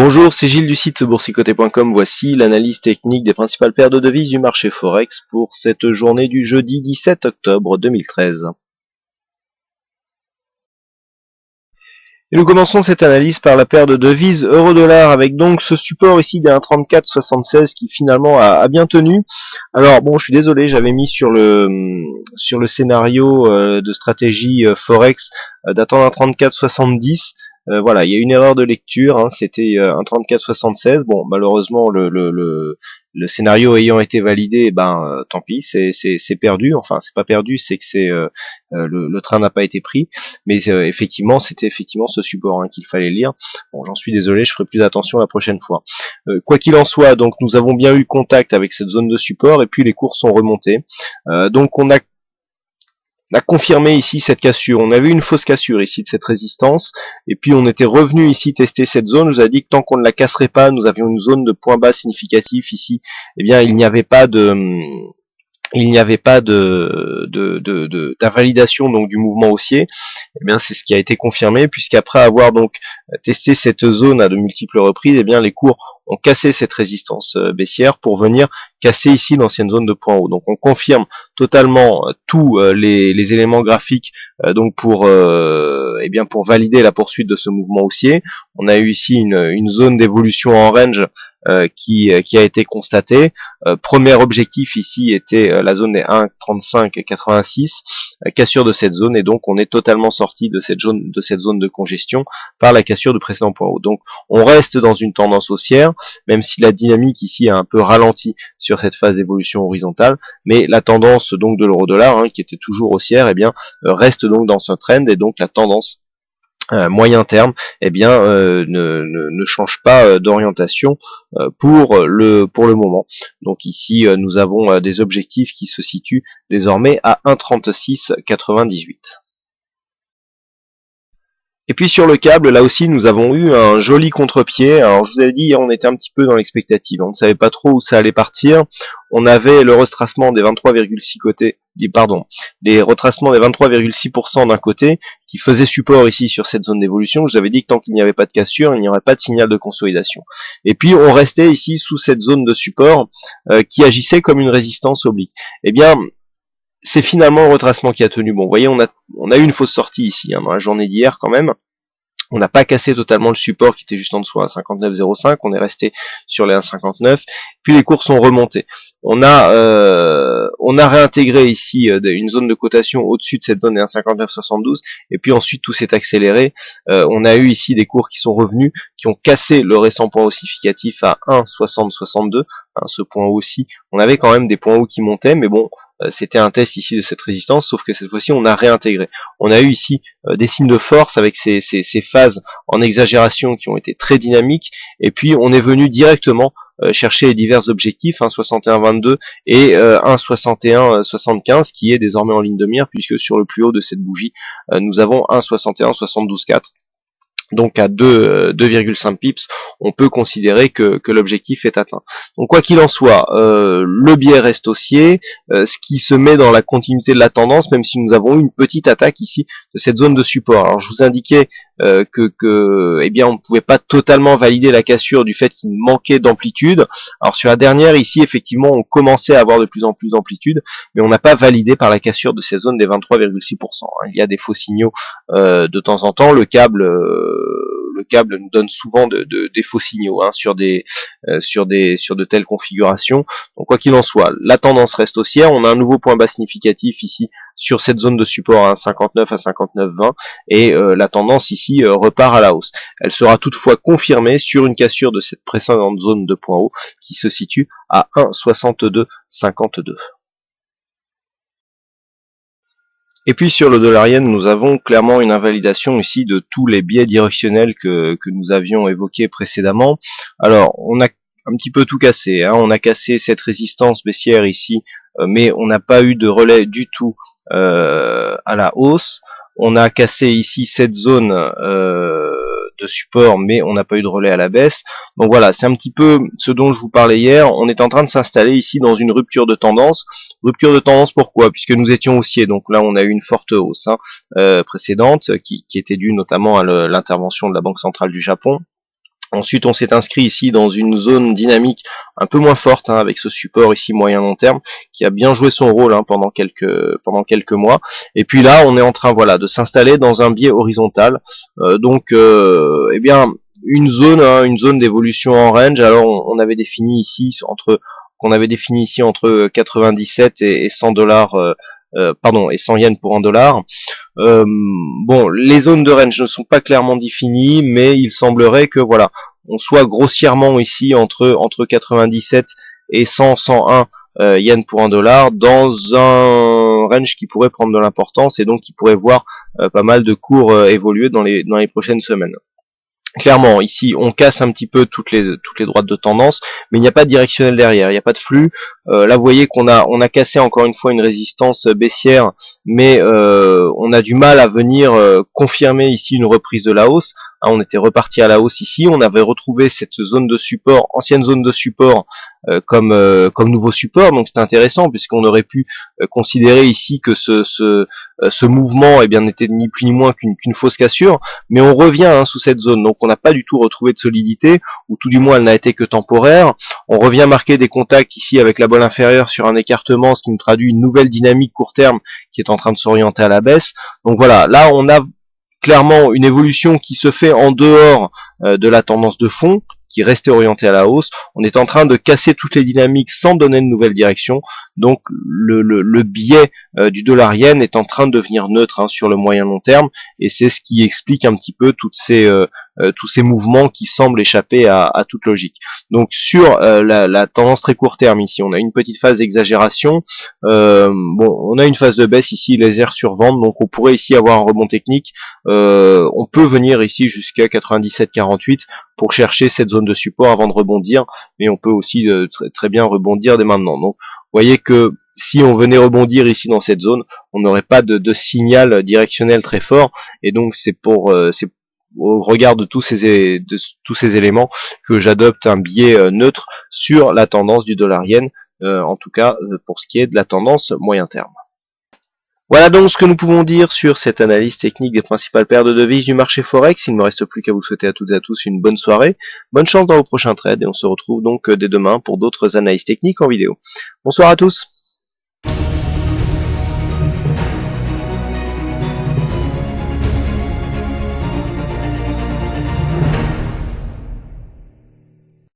Bonjour, c'est Gilles du site boursicoté.com. Voici l'analyse technique des principales paires de devises du marché Forex pour cette journée du jeudi 17 octobre 2013. Et nous commençons cette analyse par la paire de devises euro-dollar avec donc ce support ici des 1,3476 qui finalement a bien tenu. Alors bon, je suis désolé, j'avais mis sur le scénario de stratégie Forex d'attendre un 34,70. Voilà, il y a une erreur de lecture, hein, c'était un 34,76. Bon, malheureusement, le scénario ayant été validé, tant pis, c'est perdu. Enfin, c'est pas perdu, c'est que le train n'a pas été pris. Mais effectivement, c'était effectivement ce support qu'il fallait lire. Bon, j'en suis désolé, je ferai plus attention la prochaine fois. Quoi qu'il en soit, donc nous avons bien eu contact avec cette zone de support et puis les cours sont remontés. Donc on a confirmé ici cette cassure. On avait une fausse cassure ici de cette résistance et puis on était revenu ici tester cette zone. On nous a dit que tant qu'on ne la casserait pas, nous avions une zone de point bas significatif ici. Eh bien, il n'y avait pas d'invalidation donc du mouvement haussier. Eh bien, c'est ce qui a été confirmé, puisqu'après avoir donc testé cette zone à de multiples reprises, eh bien les cours ont cassé cette résistance baissière pour venir casser ici l'ancienne zone de point haut. Donc on confirme totalement tous les éléments graphiques donc pour valider la poursuite de ce mouvement haussier. On a eu ici une zone d'évolution en range qui a été constatée. Premier objectif ici était la zone des 1,3586, cassure de cette zone, et donc on est totalement sorti de cette zone de congestion par la cassure du précédent point haut. Donc on reste dans une tendance haussière, même si la dynamique ici a un peu ralenti sur cette phase d'évolution horizontale, mais la tendance donc de l'euro-dollar qui était toujours haussière, reste donc dans ce trend, et donc la tendance moyen terme ne change pas d'orientation pour le moment. Donc ici nous avons des objectifs qui se situent désormais à 1,3698. Et puis sur le câble, là aussi, nous avons eu un joli contre-pied. Alors je vous avais dit, hier, on était un petit peu dans l'expectative. On ne savait pas trop où ça allait partir. On avait le retracement des 23,6 les retracements des 23,6% d'un côté, qui faisait support ici sur cette zone d'évolution. Je vous avais dit que tant qu'il n'y avait pas de cassure, il n'y aurait pas de signal de consolidation. Et puis on restait ici sous cette zone de support qui agissait comme une résistance oblique. Eh bien, c'est finalement le retracement qui a tenu. Bon, vous voyez, on a eu une fausse sortie ici dans la journée d'hier quand même. On n'a pas cassé totalement le support qui était juste en dessous à 1,5905, on est resté sur les 1,59, puis les cours sont remontés. On a réintégré ici une zone de cotation au-dessus de cette zone des 1,5972, et puis ensuite tout s'est accéléré. On a eu ici des cours qui sont revenus, qui ont cassé le récent point haut significatif à 1,6062, ce point haut aussi. On avait quand même des points hauts qui montaient, mais bon, c'était un test ici de cette résistance, sauf que cette fois-ci on a réintégré. On a eu ici des signes de force avec ces phases en exagération qui ont été très dynamiques, et puis on est venu directement chercher les divers objectifs, 61,22 et 1,61,75 qui est désormais en ligne de mire, puisque sur le plus haut de cette bougie nous avons 1,61,72,4. Donc à 2,5 pips, on peut considérer que l'objectif est atteint. Donc quoi qu'il en soit, le biais reste haussier, ce qui se met dans la continuité de la tendance, même si nous avons eu une petite attaque ici de cette zone de support. Alors je vous indiquais on ne pouvait pas totalement valider la cassure du fait qu'il manquait d'amplitude. Alors sur la dernière ici, effectivement, on commençait à avoir de plus en plus d'amplitude, mais on n'a pas validé par la cassure de ces zones des 23,6%. Il y a des faux signaux de temps en temps. Le câble nous donne souvent des faux signaux sur de telles configurations. Donc quoi qu'il en soit, la tendance reste haussière. On a un nouveau point bas significatif ici sur cette zone de support à 59 à 59,20 et la tendance ici repart à la hausse. Elle sera toutefois confirmée sur une cassure de cette précédente zone de point haut qui se situe à 1,6252. Et puis sur le dollar yen, nous avons clairement une invalidation ici de tous les biais directionnels que nous avions évoqués précédemment. Alors on a un petit peu tout cassé, on a cassé cette résistance baissière ici, mais on n'a pas eu de relais du tout à la hausse. On a cassé ici cette zone de support, mais on n'a pas eu de relais à la baisse. Donc voilà, c'est un petit peu ce dont je vous parlais hier. On est en train de s'installer ici dans une rupture de tendance. Rupture de tendance pourquoi? Puisque nous étions haussiers, donc là on a eu une forte hausse précédente qui était due notamment à l'intervention de la Banque centrale du Japon. Ensuite, on s'est inscrit ici dans une zone dynamique un peu moins forte, hein, avec ce support ici moyen-long terme, qui a bien joué son rôle, hein, pendant quelques mois. Et puis là, on est en train, voilà, de s'installer dans un biais horizontal. Eh bien, une zone d'évolution en range. Alors, on avait défini ici entre 97 et 100 dollars. Et 100 yens pour 1 dollar. Bon, les zones de range ne sont pas clairement définies, mais il semblerait que voilà, on soit grossièrement ici entre 97 et 101 yens pour 1 dollar, dans un range qui pourrait prendre de l'importance et donc qui pourrait voir pas mal de cours évoluer dans les prochaines semaines. Clairement, ici, on casse un petit peu toutes les droites de tendance, mais il n'y a pas de directionnel derrière, il n'y a pas de flux. Là, vous voyez qu'on a cassé encore une fois une résistance baissière, mais on a du mal à venir confirmer ici une reprise de la hausse. Hein, on était reparti à la hausse ici, on avait retrouvé cette zone de support, ancienne zone de support, comme nouveau support, donc c'est intéressant puisqu'on aurait pu considérer ici que ce mouvement, eh bien, n'était ni plus ni moins qu'une fausse cassure, mais on revient, hein, sous cette zone, donc on n'a pas du tout retrouvé de solidité, ou tout du moins elle n'a été que temporaire. On revient marquer des contacts ici avec la bolle inférieure sur un écartement, ce qui nous traduit une nouvelle dynamique court terme qui est en train de s'orienter à la baisse. Donc voilà, là on a clairement une évolution qui se fait en dehors de la tendance de fond, qui restait orientée à la hausse. On est en train de casser toutes les dynamiques sans donner de nouvelle direction. Donc le biais du dollar yen est en train de devenir neutre, hein, sur le moyen long terme, et c'est ce qui explique un petit peu tous ces mouvements qui semblent échapper à toute logique. Donc sur la tendance très court terme ici, on a une petite phase d'exagération. On a une phase de baisse ici, laser sur vente, donc on pourrait ici avoir un rebond technique. On peut venir ici jusqu'à 97,48 pour chercher cette zone de support avant de rebondir, mais on peut aussi très bien rebondir dès maintenant. Donc vous voyez que si on venait rebondir ici dans cette zone, on n'aurait pas de signal directionnel très fort, et donc c'est au regard de tous ces éléments que j'adopte un biais neutre sur la tendance du dollar yen, en tout cas pour ce qui est de la tendance moyen terme. Voilà donc ce que nous pouvons dire sur cette analyse technique des principales paires de devises du marché Forex. Il ne me reste plus qu'à vous souhaiter à toutes et à tous une bonne soirée, bonne chance dans vos prochains trades, et on se retrouve donc dès demain pour d'autres analyses techniques en vidéo. Bonsoir à tous.